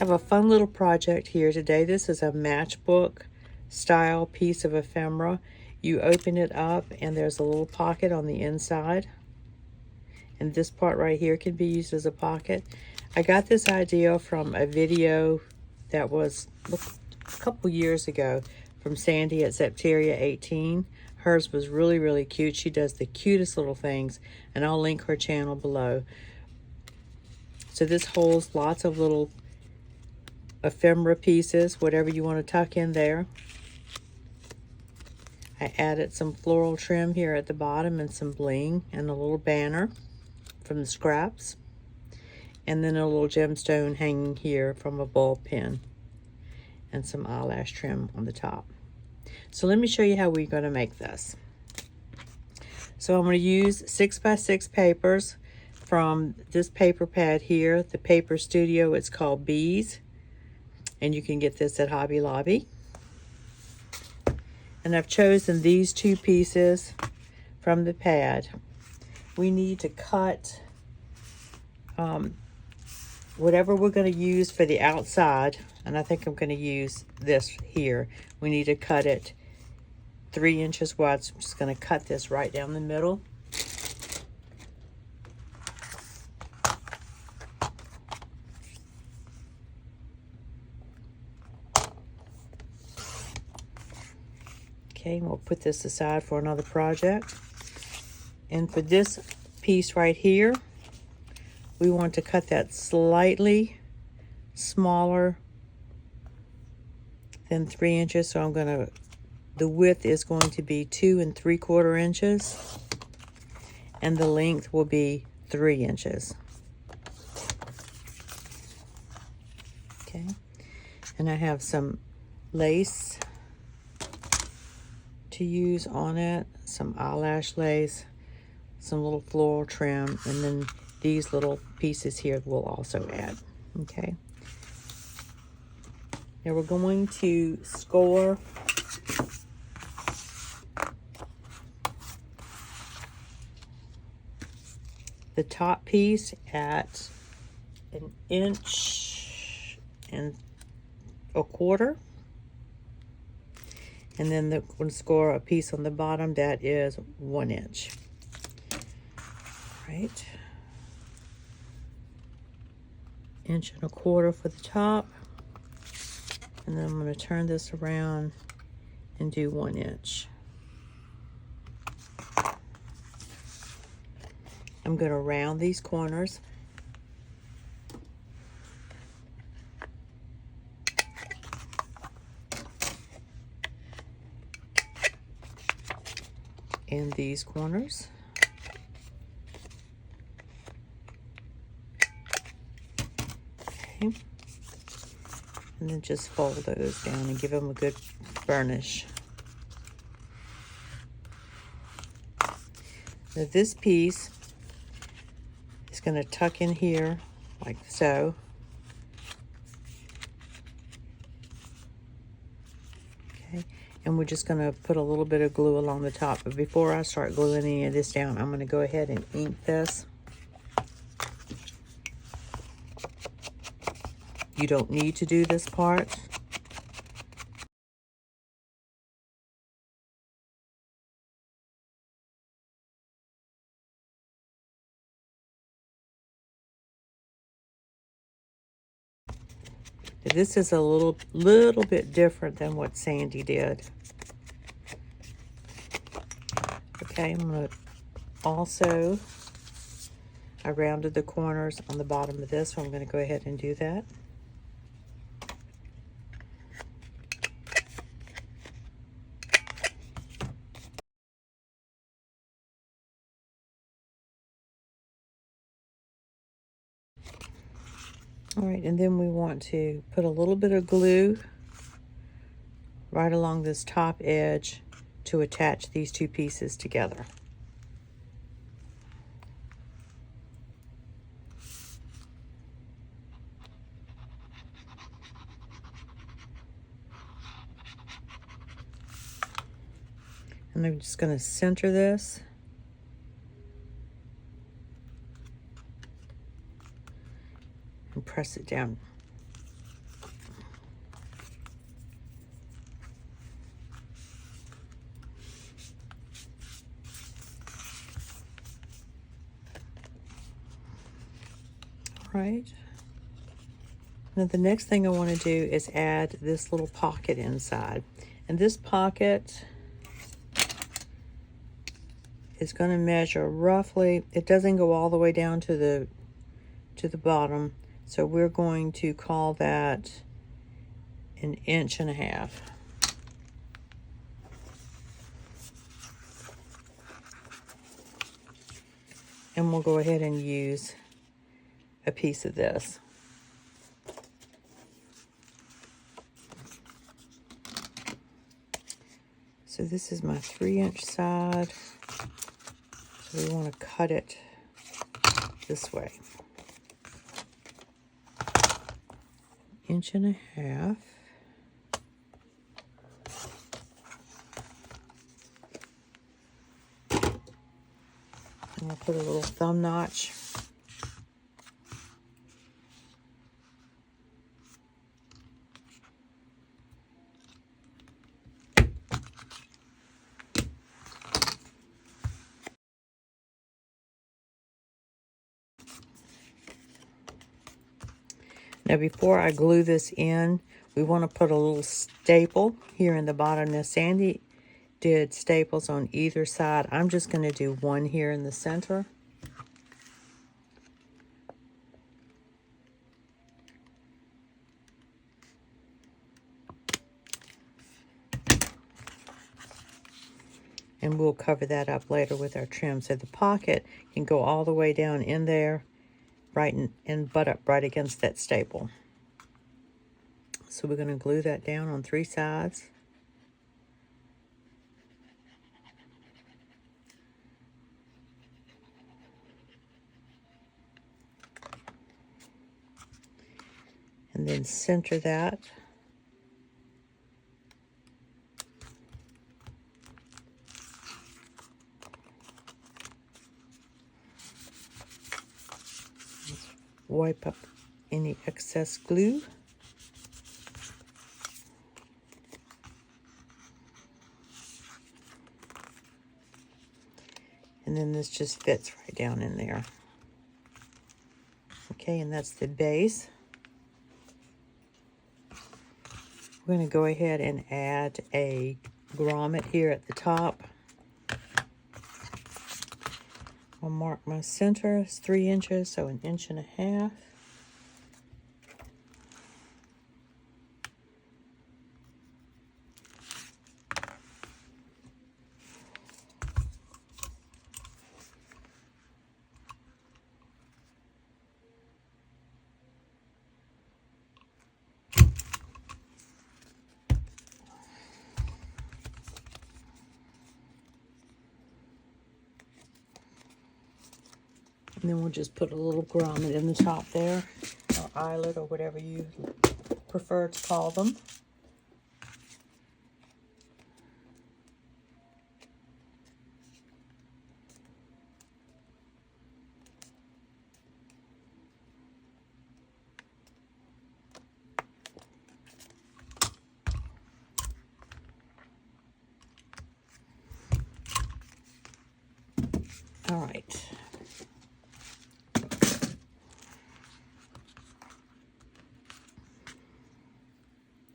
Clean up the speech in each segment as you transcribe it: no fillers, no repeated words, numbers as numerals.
have a fun little project here today. This is a matchbook style piece of ephemera. You open it up and there's a little pocket on the inside. And this part right here can be used as a pocket. I got this idea from a video that was a couple years ago from Sandy at Septeria 18. Hers was really, really cute. She does the cutest little things, and I'll link her channel below. So this holds lots of little ephemera pieces, whatever you want to tuck in there. I added some floral trim here at the bottom and some bling and a little banner from the scraps. And then a little gemstone hanging here from a ball pin and some eyelash trim on the top. So let me show you how we're going to make this. So I'm going to use 6x6 papers from this paper pad here, the Paper Studio. It's called Bees, and you can get this at Hobby Lobby. And I've chosen these two pieces from the pad. We need to cut whatever we're going to use for the outside, and I think I'm going to use this here. We need to cut it 3 inches wide, so I'm just going to cut this right down the middle. Okay, and we'll put this aside for another project. And for this piece right here, we want to cut that slightly smaller than 3 inches. So I'm gonna, the width is going to be 2 3/4 inches, and the length will be 3 inches. Okay, and I have some lace to use on it, some eyelash lace, some little floral trim, and then these little pieces here we'll also add. Okay, now we're going to score the top piece at 1 1.25 inches. And then we're going to score a piece on the bottom that is 1 inch. Right. 1.25 inches for the top. And then I'm going to turn this around and do 1 inch. I'm going to round these corners. And these corners. Okay. And then just fold those down and give them a good burnish. Now this piece is going to tuck in here like so. Okay. And we're just going to put a little bit of glue along the top. But before I start gluing any of this down, I'm going to go ahead and ink this. You don't need to do this part. This is a little bit different than what Sandy did. Okay, I'm going to also, I rounded the corners on the bottom of this, so I'm going to go ahead and do that. All right, and then we want to put a little bit of glue right along this top edge to attach these two pieces together. And I'm just going to center this. And press it down right. Now the next thing I want to do is add this little pocket inside. And this pocket is going to measure roughly, it doesn't go all the way down to the bottom, so we're going to call that 1.5 inches. And we'll go ahead and use a piece of this. So this is my 3-inch side. So we want to cut it this way. 1.5 inches. And I'll put a little thumb notch. Now before I glue this in, we want to put a little staple here in the bottom. Now Sandy did staples on either side. I'm just going to do one here in the center. And we'll cover that up later with our trim. So the pocket can go all the way down in there, right and butt up right against that staple. So we're going to glue that down on 3 sides. And then center that. Wipe up any excess glue. And then this just fits right down in there. Okay, and that's the base. We're going to go ahead and add a grommet here at the top. I'll mark my center as 3 inches, so 1.5 inches. And then we'll just put a little grommet in the top there, or eyelet, or whatever you prefer to call them. All right.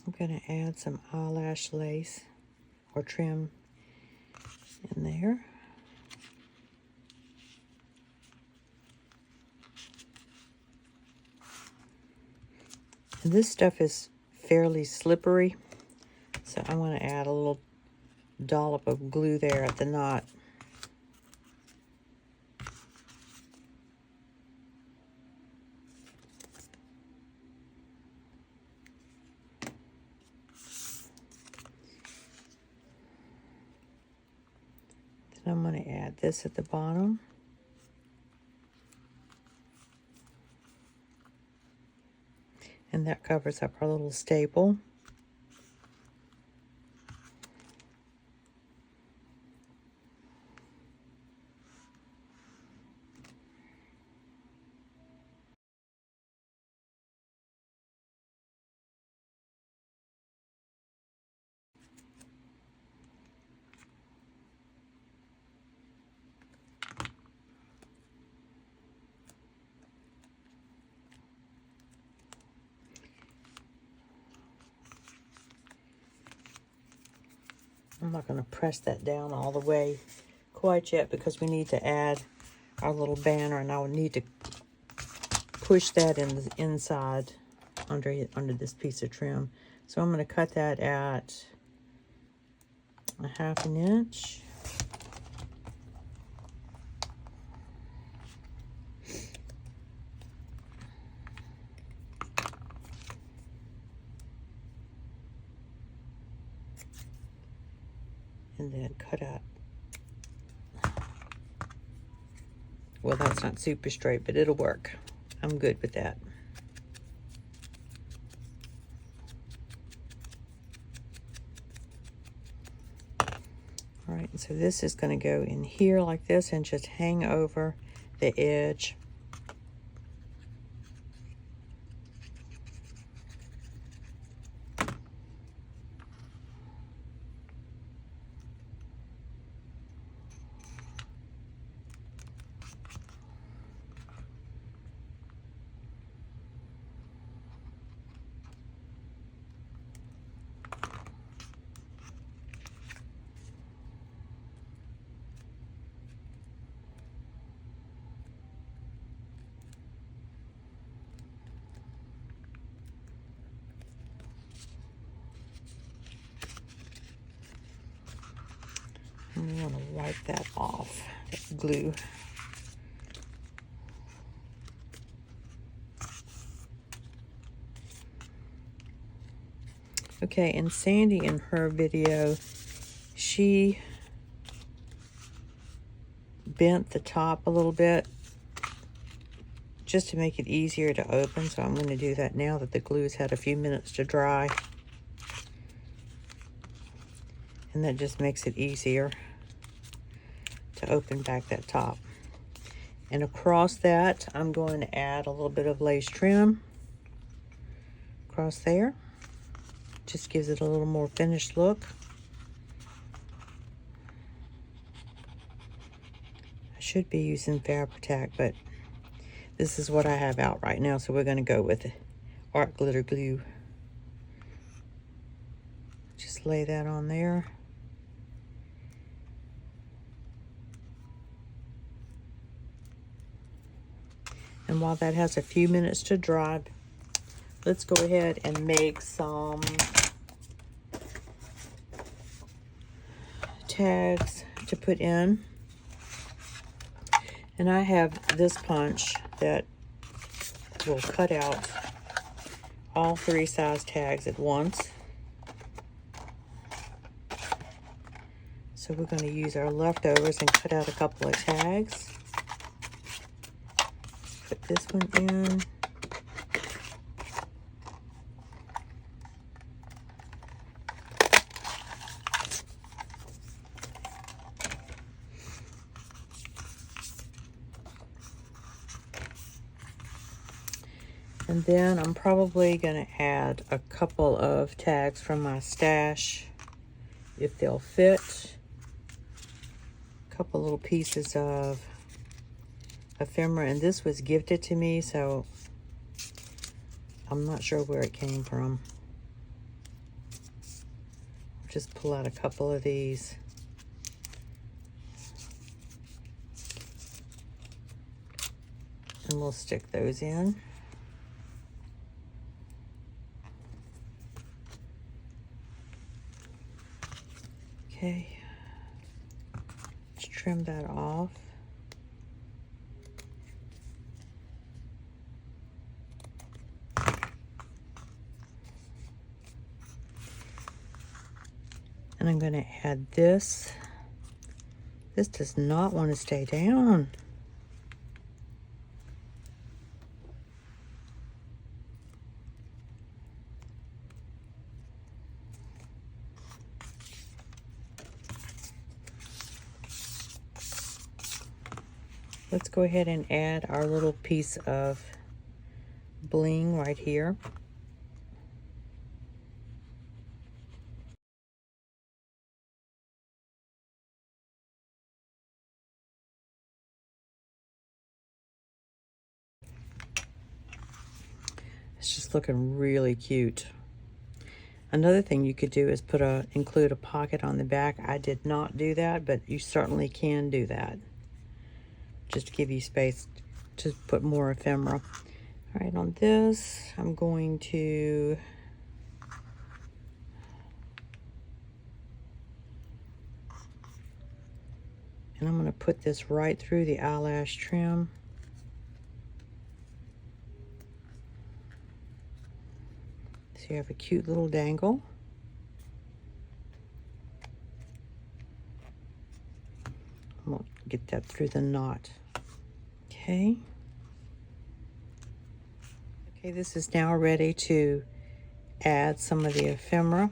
I'm going to add some eyelash lace or trim in there. And this stuff is fairly slippery, so I'm going to add a little dollop of glue there at the knot. Then I'm going to add this at the bottom. And that covers up our little staple. I'm not going to press that down all the way quite yet because we need to add our little banner, and I would need to push that in the inside under this piece of trim. So I'm going to cut that at 1/2 inch. And then cut out. Well, that's not super straight, but it'll work. I'm good with that. All right, so this is going to go in here like this and just hang over the edge. And we want to wipe that off, that glue. Okay, and Sandy in her video, she bent the top a little bit just to make it easier to open. So I'm going to do that now that the glue's had a few minutes to dry. And that just makes it easier to open back that top. And across that, I'm going to add a little bit of lace trim across there. Just gives it a little more finished look. I should be using Fabri-Tac, but this is what I have out right now, so we're going to go with art glitter glue. Just lay that on there. And while that has a few minutes to dry, let's go ahead and make some tags to put in. And I have this punch that will cut out all 3 size tags at once. So we're going to use our leftovers and cut out a couple of tags. Put this one in. And then I'm probably going to add a couple of tags from my stash if they'll fit. A couple little pieces of ephemera, and this was gifted to me, so I'm not sure where it came from. Just pull out a couple of these. And we'll stick those in. Okay. Let's trim that off. And I'm going to add this. This does not want to stay down. Let's go ahead and add our little piece of bling right here. It's just looking really cute. Another thing you could do is include a pocket on the back. I did not do that, but you certainly can do that. Just to give you space to put more ephemera. All right, on this, I'm going to put this right through the eyelash trim. So you have a cute little dangle. I'm going to get that through the knot. Okay. Okay, this is now ready to add some of the ephemera.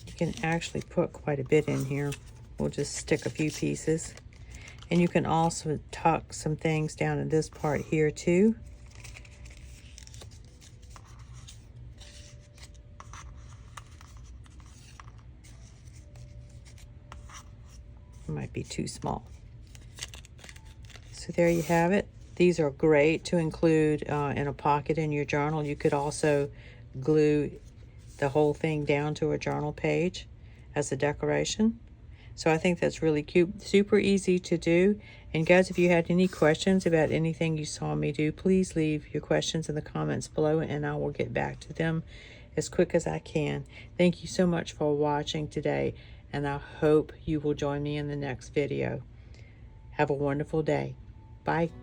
You can actually put quite a bit in here. We'll just stick a few pieces. And you can also tuck some things down in this part here too. It might be too small. So there you have it. These are great to include in a pocket in your journal. You could also glue the whole thing down to a journal page as a decoration. So I think that's really cute, super easy to do. And guys, if you had any questions about anything you saw me do, please leave your questions in the comments below and I will get back to them as quick as I can. Thank you so much for watching today, and I hope you will join me in the next video. Have a wonderful day. Bye.